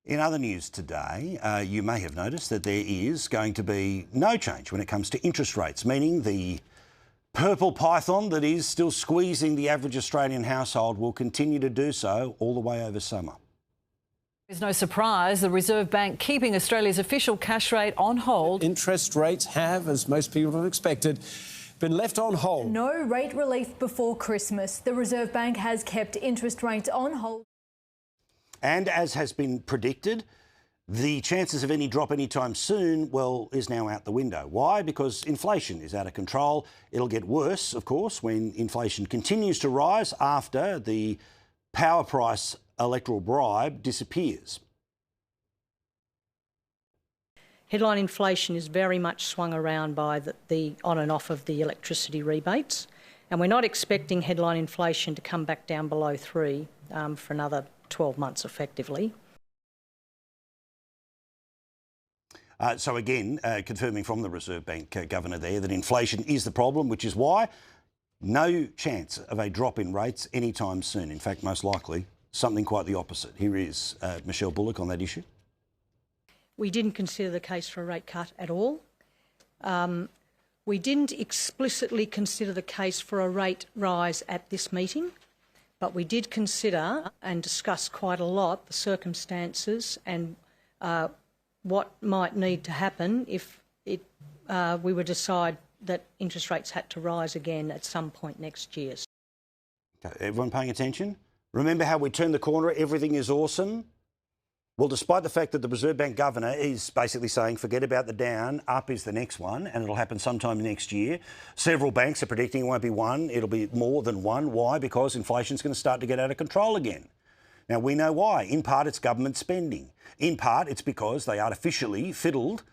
In other news today, you may have noticed that there is going to be no change when it comes to interest rates, meaning the purple python that is still squeezing the average Australian household will continue to do so all the way over summer. There's no surprise, the Reserve Bank keeping Australia's official cash rate on hold. Interest rates have, as most people have expected, been left on hold. No rate relief before Christmas. The Reserve Bank has kept interest rates on hold. And as has been predicted, the chances of any drop anytime soon, well, is now out the window. Why? Because inflation is out of control. It'll get worse, of course, when inflation continues to rise after the power price electoral bribe disappears. Headline inflation is very much swung around by the on and off of the electricity rebates, and we're not expecting headline inflation to come back down below 3 for another 12 months effectively. So again, confirming from the Reserve Bank Governor there that inflation is the problem, which is why no chance of a drop in rates anytime soon. In fact, most likely something quite the opposite. Here is Michelle Bullock on that issue. We didn't consider the case for a rate cut at all. We didn't explicitly consider the case for a rate rise at this meeting, but we did consider and discuss quite a lot the circumstances and what might need to happen if we would decide that interest rates had to rise again at some point next year. Okay, everyone paying attention? Remember how we turned the corner, everything is awesome? Well, despite the fact that the Reserve Bank Governor is basically saying forget about the down, up is the next one, and it'll happen sometime next year. Several banks are predicting it won't be one, it'll be more than one. Why? Because inflation's going to start to get out of control again. Now, we know why. In part, it's government spending. In part, it's because they artificially fiddled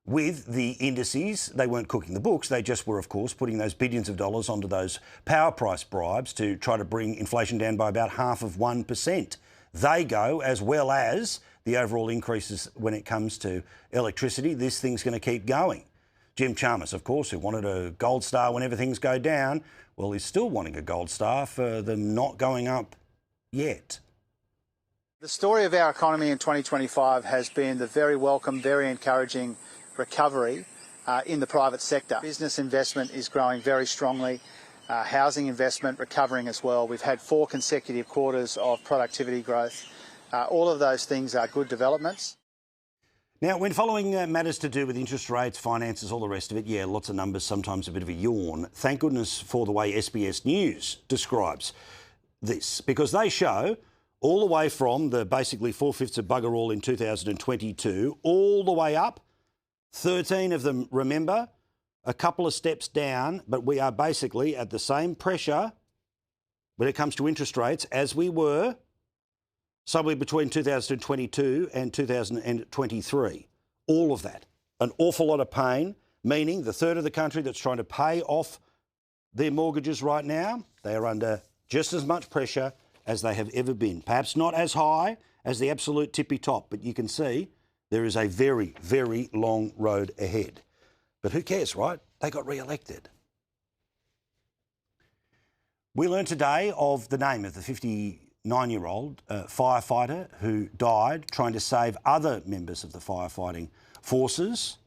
with the indices. They weren't cooking the books. They just were, of course, putting those billions of dollars onto those power price bribes to try to bring inflation down by about 1/2%. They go, as well as the overall increases when it comes to electricity. This thing's going to keep going. Jim Chalmers, of course, who wanted a gold star whenever things go down, well, he's still wanting a gold star for them not going up yet. The story of our economy in 2025 has been the very welcome, very encouraging recovery in the private sector. Business investment is growing very strongly. Housing investment recovering as well. We've had 4 consecutive quarters of productivity growth. All of those things are good developments. Now, when following matters to do with interest rates, finances, all the rest of it, yeah, lots of numbers, sometimes a bit of a yawn. Thank goodness for the way SBS News describes this, because they show all the way from the basically 4/5 of bugger all in 2022, all the way up, 13 of them, remember, a couple of steps down, but we are basically at the same pressure when it comes to interest rates as we were somewhere between 2022 and 2023. All of that. An awful lot of pain, meaning the third of the country that's trying to pay off their mortgages right now, they are under just as much pressure as they have ever been. Perhaps not as high as the absolute tippy top, but you can see there is a very, very long road ahead. But who cares, right? They got re-elected. We learned today of the name of the 59-year-old firefighter who died trying to save other members of the firefighting forces.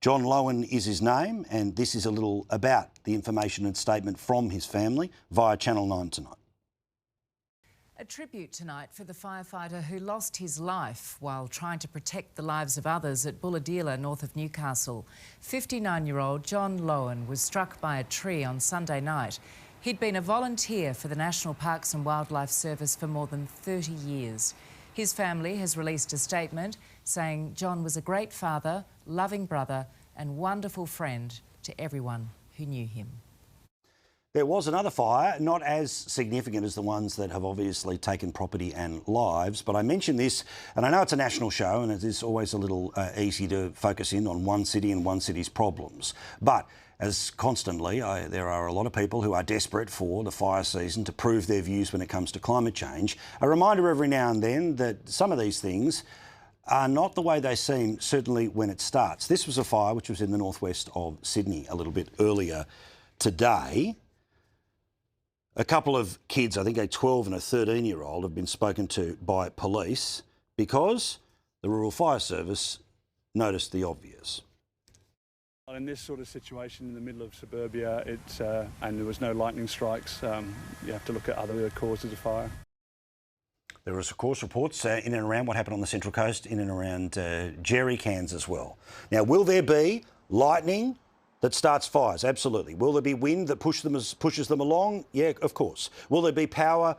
John Lowen is his name, and this is a little about the information and statement from his family via Channel 9 tonight. A tribute tonight for the firefighter who lost his life while trying to protect the lives of others at Bulahdelah, north of Newcastle. 59-year-old John Lowen was struck by a tree on Sunday night. He'd been a volunteer for the National Parks and Wildlife Service for more than 30 years. His family has released a statement saying John was a great father, loving brother and wonderful friend to everyone who knew him. There was another fire, not as significant as the ones that have obviously taken property and lives, but I mentioned this, and I know it's a national show and it is always a little easy to focus in on one city and one city's problems. But as constantly, there are a lot of people who are desperate for the fire season to prove their views when it comes to climate change. A reminder every now and then that some of these things are not the way they seem, certainly when it starts. This was a fire which was in the northwest of Sydney a little bit earlier today. A couple of kids, I think a 12 and a 13-year-old, have been spoken to by police because The Rural Fire Service noticed the obvious. In this sort of situation in the middle of suburbia, and there was no lightning strikes, you have to look at other causes of fire. There was, of course, reports in and around what happened on the Central Coast, in and around jerry cans as well. Now, will there be lightning that starts fires? Absolutely. Will there be wind that pushes them along? Yeah, of course. Will there be power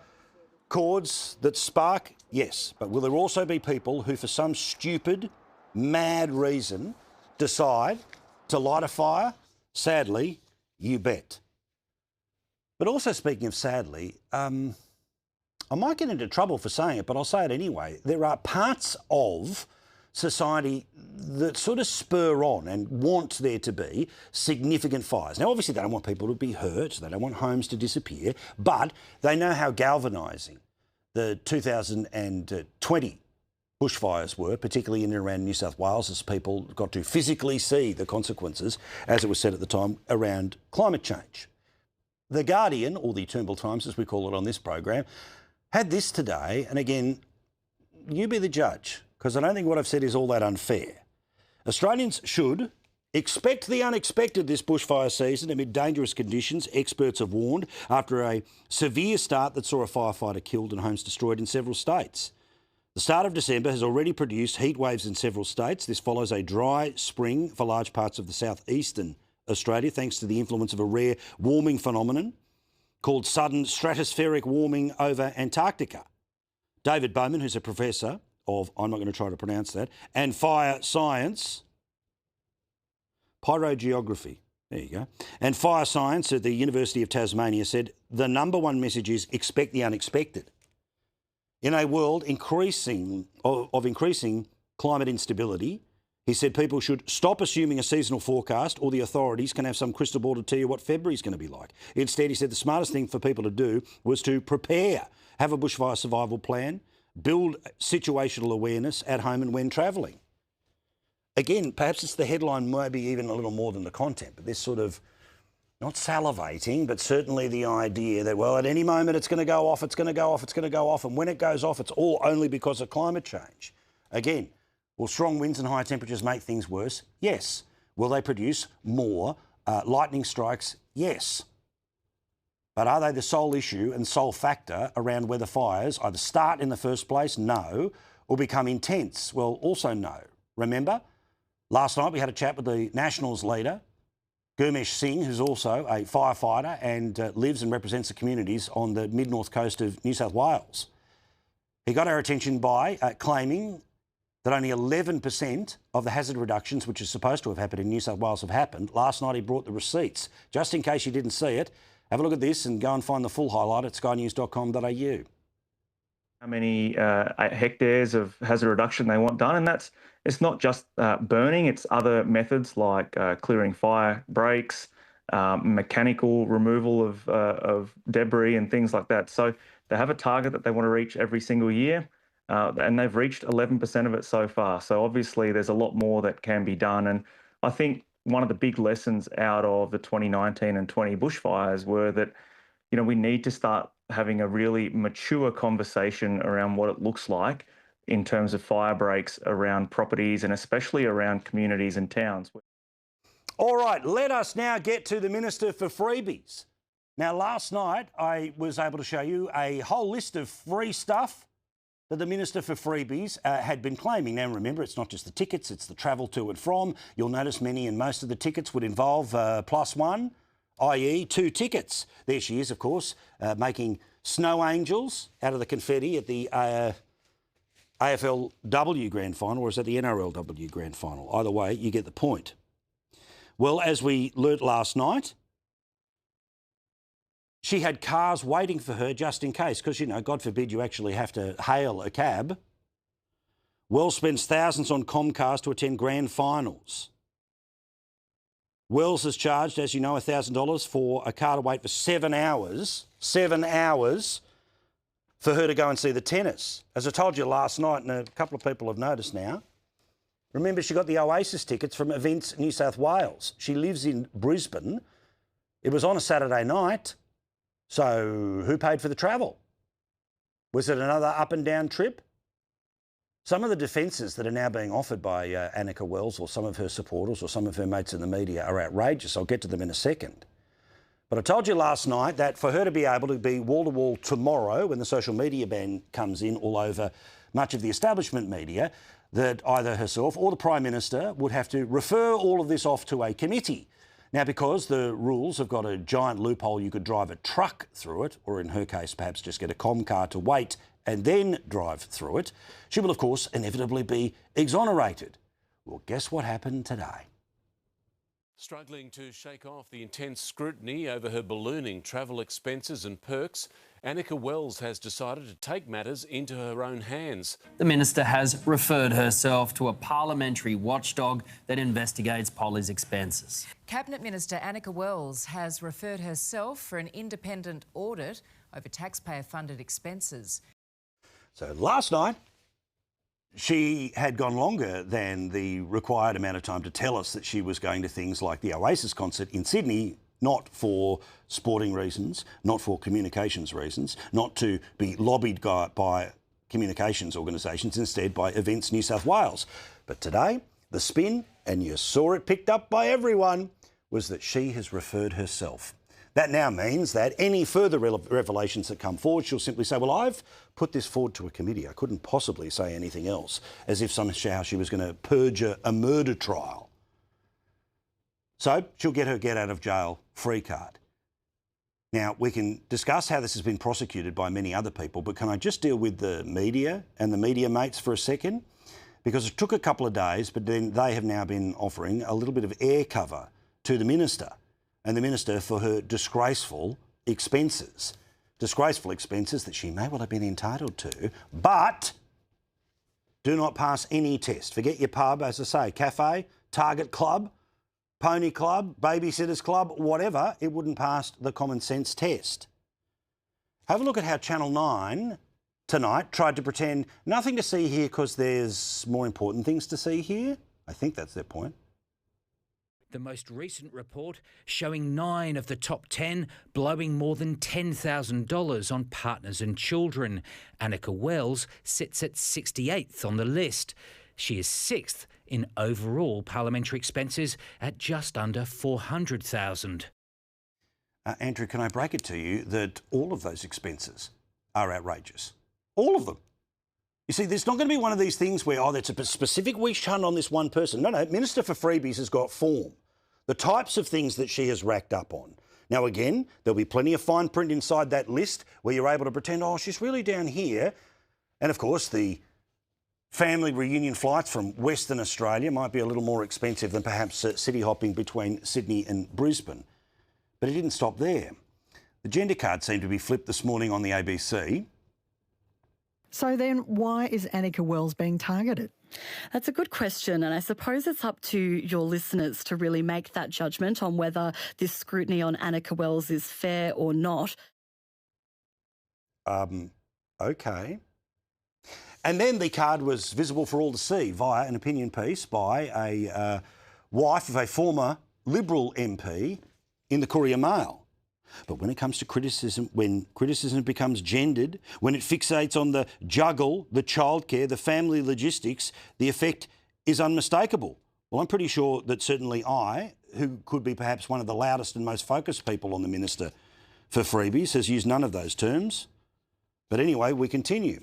cords that spark? Yes. But will there also be people who, for some stupid, mad reason, decide to light a fire? Sadly, you bet. But also, speaking of sadly, I might get into trouble for saying it, but I'll say it anyway. There are parts of society that sort of spur on and want there to be significant fires. Now, obviously, they don't want people to be hurt. They don't want homes to disappear, but they know how galvanising the 2020 bushfires were, particularly in and around New South Wales, as people got to physically see the consequences, as it was said at the time, around climate change. The Guardian, or the Toombul Times as we call it on this program, had this today, and again, you be the judge, because I don't think what I've said is all that unfair. Australians should expect the unexpected this bushfire season amid dangerous conditions, experts have warned, after a severe start that saw a firefighter killed and homes destroyed in several states. The start of December has already produced heat waves in several states. This follows a dry spring for large parts of the southeastern Australia, thanks to the influence of a rare warming phenomenon called sudden stratospheric warming over Antarctica. David Bowman, who's a professor of, I'm not going to try to pronounce that, and fire science, pyrogeography, there you go, and fire science at the University of Tasmania said the number one message is expect the unexpected. In a world increasing climate instability, he said people should stop assuming a seasonal forecast or the authorities can have some crystal ball to tell you what February's going to be like. Instead, he said the smartest thing for people to do was to prepare, have a bushfire survival plan, build situational awareness at home and when travelling. Again, perhaps it's the headline, maybe even a little more than the content, but this sort of, not salivating, but certainly the idea that, well, at any moment it's going to go off, it's going to go off, it's going to go off, and when it goes off, it's all only because of climate change. Again, will strong winds and high temperatures make things worse? Yes. Will they produce more lightning strikes? Yes. But are they the sole issue and sole factor around whether fires either start in the first place? No. Or become intense? Well, also no. Remember, last night we had a chat with the Nationals leader, Gurmesh Singh, who's also a firefighter and lives and represents the communities on the mid-north coast of New South Wales. He got our attention by claiming that only 11% of the hazard reductions, which is supposed to have happened in New South Wales, have happened. Last night he brought the receipts. Just in case you didn't see it, have a look at this and go and find the full highlight at skynews.com.au. How many hectares of hazard reduction they want done, and it's not just burning, it's other methods like clearing fire breaks, mechanical removal of debris and things like that. So they have a target that they want to reach every single year. And they've reached 11% of it so far. So obviously there's a lot more that can be done. And I think one of the big lessons out of the 2019 and 20 bushfires were that, you know, we need to start having a really mature conversation around what it looks like in terms of fire breaks around properties and especially around communities and towns. All right, let us now get to the Minister for Freebies. Now, last night I was able to show you a whole list of free stuff that the Minister for Freebies had been claiming. Now, remember, it's not just the tickets, it's the travel to and from. You'll notice many and most of the tickets would involve +1, i.e. 2 tickets. There she is, of course, making snow angels out of the confetti at the AFLW Grand Final, or is that the NRLW Grand Final? Either way, you get the point. Well, as we learnt last night, she had cars waiting for her just in case, because, you know, God forbid you actually have to hail a cab. Wells spends thousands on Comcast to attend grand finals. Wells has charged, as you know, $1,000 for a car to wait for 7 hours. 7 hours for her to go and see the tennis. As I told you last night, and a couple of people have noticed now, remember she got the Oasis tickets from Events New South Wales. She lives in Brisbane. It was on a Saturday night. So who paid for the travel? Was it another up and down trip? Some of the defences that are now being offered by Anika Wells or some of her supporters or some of her mates in the media are outrageous. I'll get to them in a second. But I told you last night that for her to be able to be wall-to-wall tomorrow when the social media ban comes in all over much of the establishment media, that either herself or the Prime Minister would have to refer all of this off to a committee. Now, because the rules have got a giant loophole, you could drive a truck through it, or in her case, perhaps just get a car to wait and then drive through it, she will, of course, inevitably be exonerated. Well, guess what happened today? Struggling to shake off the intense scrutiny over her ballooning travel expenses and perks, Anika Wells has decided to take matters into her own hands. The minister has referred herself to a parliamentary watchdog that investigates Polly's expenses. Cabinet Minister Anika Wells has referred herself for an independent audit over taxpayer-funded expenses. So last night, she had gone longer than the required amount of time to tell us that she was going to things like the Oasis concert in Sydney, not for sporting reasons, not for communications reasons, not to be lobbied by communications organisations, instead by Events New South Wales. But today, the spin, and you saw it picked up by everyone, was that she has referred herself. That now means that any further revelations that come forward, she'll simply say, well, I've put this forward to a committee. I couldn't possibly say anything else, as if somehow she was going to purge a murder trial. So she'll get her get-out-of-jail-free card. Now, we can discuss how this has been prosecuted by many other people, but can I just deal with the media and the media mates for a second? Because it took a couple of days, but then they have now been offering a little bit of air cover to the minister and the minister for her disgraceful expenses. Disgraceful expenses that she may well have been entitled to, but do not pass any test. Forget your pub, as I say, cafe, Target Club, Pony Club, Babysitters Club, whatever, it wouldn't pass the common sense test. Have a look at how Channel 9 tonight tried to pretend nothing to see here because there's more important things to see here. I think that's their point. The most recent report showing 9 of the top 10 blowing more than $10,000 on partners and children. Anika Wells sits at 68th on the list. She is 6th in overall parliamentary expenses at just under $400,000. Andrew, can I break it to you that all of those expenses are outrageous? All of them. You see, there's not going to be one of these things where, oh, there's a specific witch hunt on this one person. No, Minister for Freebies has got form. The types of things that she has racked up on. Now, again, there'll be plenty of fine print inside that list where you're able to pretend, oh, she's really down here. And, of course, the family reunion flights from Western Australia might be a little more expensive than perhaps city hopping between Sydney and Brisbane. But it didn't stop there. The gender card seemed to be flipped this morning on the ABC. So then why is Anika Wells being targeted? That's a good question, and I suppose it's up to your listeners to really make that judgment on whether this scrutiny on Anika Wells is fair or not. OK. And then the card was visible for all to see via an opinion piece by a wife of a former Liberal MP in the Courier Mail. But when it comes to criticism, when criticism becomes gendered, when it fixates on the juggle, the childcare, the family logistics, the effect is unmistakable. Well, I'm pretty sure that certainly I, who could be perhaps one of the loudest and most focused people on the Minister for Freebies, has used none of those terms. But anyway, we continue.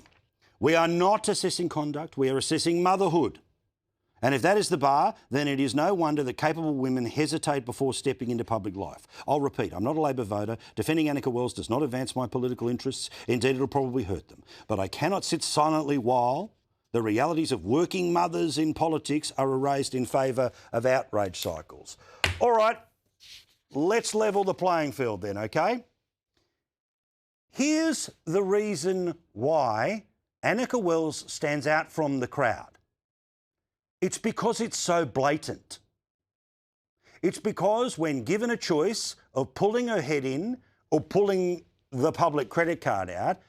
We are not assessing conduct, we are assessing motherhood. And if that is the bar, then it is no wonder that capable women hesitate before stepping into public life. I'll repeat, I'm not a Labor voter. Defending Anika Wells does not advance my political interests. Indeed, it'll probably hurt them. But I cannot sit silently while the realities of working mothers in politics are erased in favour of outrage cycles. All right, let's level the playing field then, OK? Here's the reason why Anika Wells stands out from the crowd. It's because it's so blatant. It's because when given a choice of pulling her head in or pulling the public credit card out,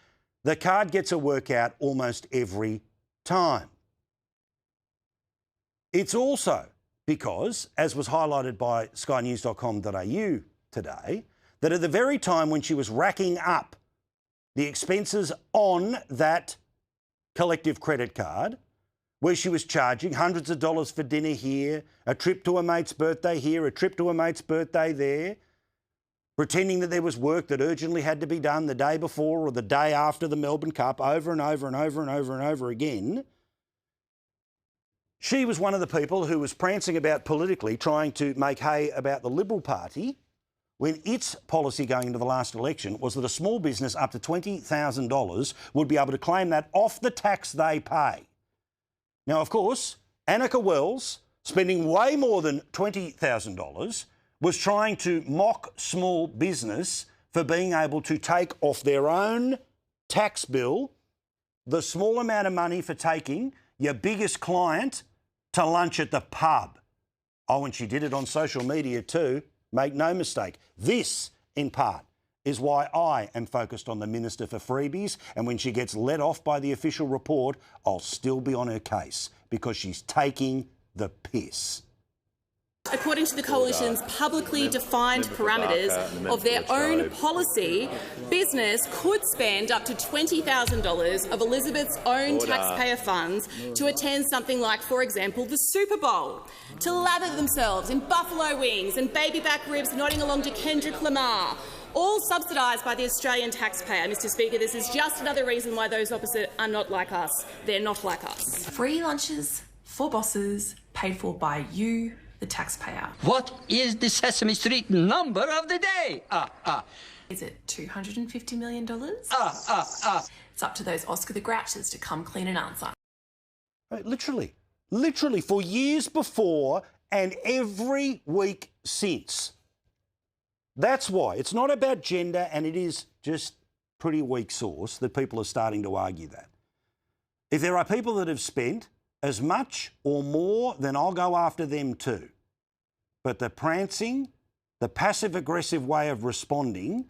the card gets a workout almost every time. It's also because, as was highlighted by skynews.com.au today, that at the very time when she was racking up the expenses on that collective credit card, where she was charging hundreds of dollars for dinner here, a trip to a mate's birthday here, a trip to a mate's birthday there, pretending that there was work that urgently had to be done the day before or the day after the Melbourne Cup over and over and over and over and over again. She was one of the people who was prancing about politically trying to make hay about the Liberal Party when its policy going into the last election was that a small business up to $20,000 would be able to claim that off the tax they pay. Now, of course, Anika Wells, spending way more than $20,000, was trying to mock small business for being able to take off their own tax bill the small amount of money for taking your biggest client to lunch at the pub. Oh, and she did it on social media too. Make no mistake. This, in part, is why I am focused on the Minister for Freebies, and when she gets let off by the official report, I'll still be on her case because she's taking the piss. According to the Coalition's publicly defined parameters of their own policy, business could spend up to $20,000 of Elizabeth's own taxpayer funds to attend something like, for example, the Super Bowl, to lather themselves in buffalo wings and baby back ribs nodding along to Kendrick Lamar, all subsidised by the Australian taxpayer. Mr Speaker, this is just another reason why those opposite are not like us. They're not like us. Free lunches for bosses paid for by you, the taxpayer. What is the Sesame Street number of the day? Is it $250 million? It's up to those Oscar the Grouches to come clean and answer. Literally, for years before and every week since. That's why. It's not about gender, and it is just pretty weak sauce that people are starting to argue that. If there are people that have spent as much or more, then I'll go after them too. But the prancing, the passive-aggressive way of responding,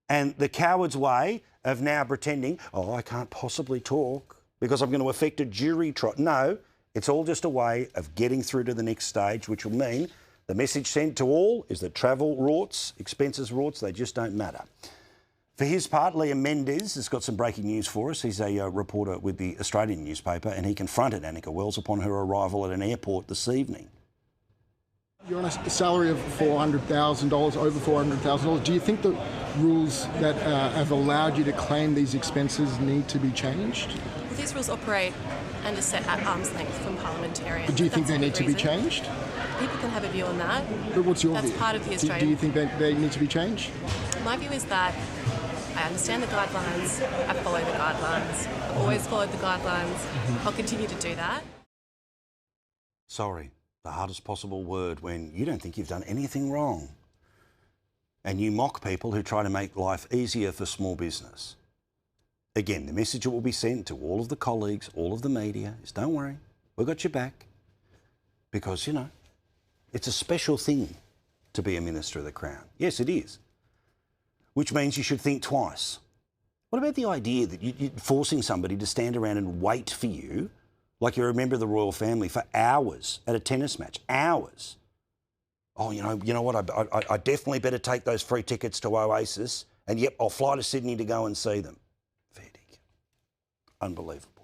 and the coward's way of now pretending, oh, I can't possibly talk because I'm going to affect a jury trial. No, it's all just a way of getting through to the next stage, which will mean the message sent to all is that travel rorts, expenses rorts, they just don't matter. For his part, Liam Mendes has got some breaking news for us. He's a reporter with the Australian newspaper, and he confronted Anika Wells upon her arrival at an airport this evening. You're on a salary of $400,000, over $400,000. Do you think the rules that have allowed you to claim these expenses need to be changed? Well, these rules operate and are set at arm's length from parliamentarians. But do you think they need to be changed? People can have a view on that. But what's your view? That's part of the Australian... Do you think they need to be changed? My view is that I understand the guidelines, I follow the guidelines, I've always followed the guidelines, I'll continue to do that. Sorry, the hardest possible word when you don't think you've done anything wrong. And you mock people who try to make life easier for small business. Again, the message that will be sent to all of the colleagues, all of the media, is don't worry, we've got your back. Because, you know, it's a special thing to be a Minister of the Crown. Yes, it is. Which means you should think twice. What about the idea that you're forcing somebody to stand around and wait for you, like you're a member of the royal family, for hours at a tennis match? Hours. Oh, you know what? I definitely better take those free tickets to Oasis, and yep, I'll fly to Sydney to go and see them. Fair dinkum. Unbelievable.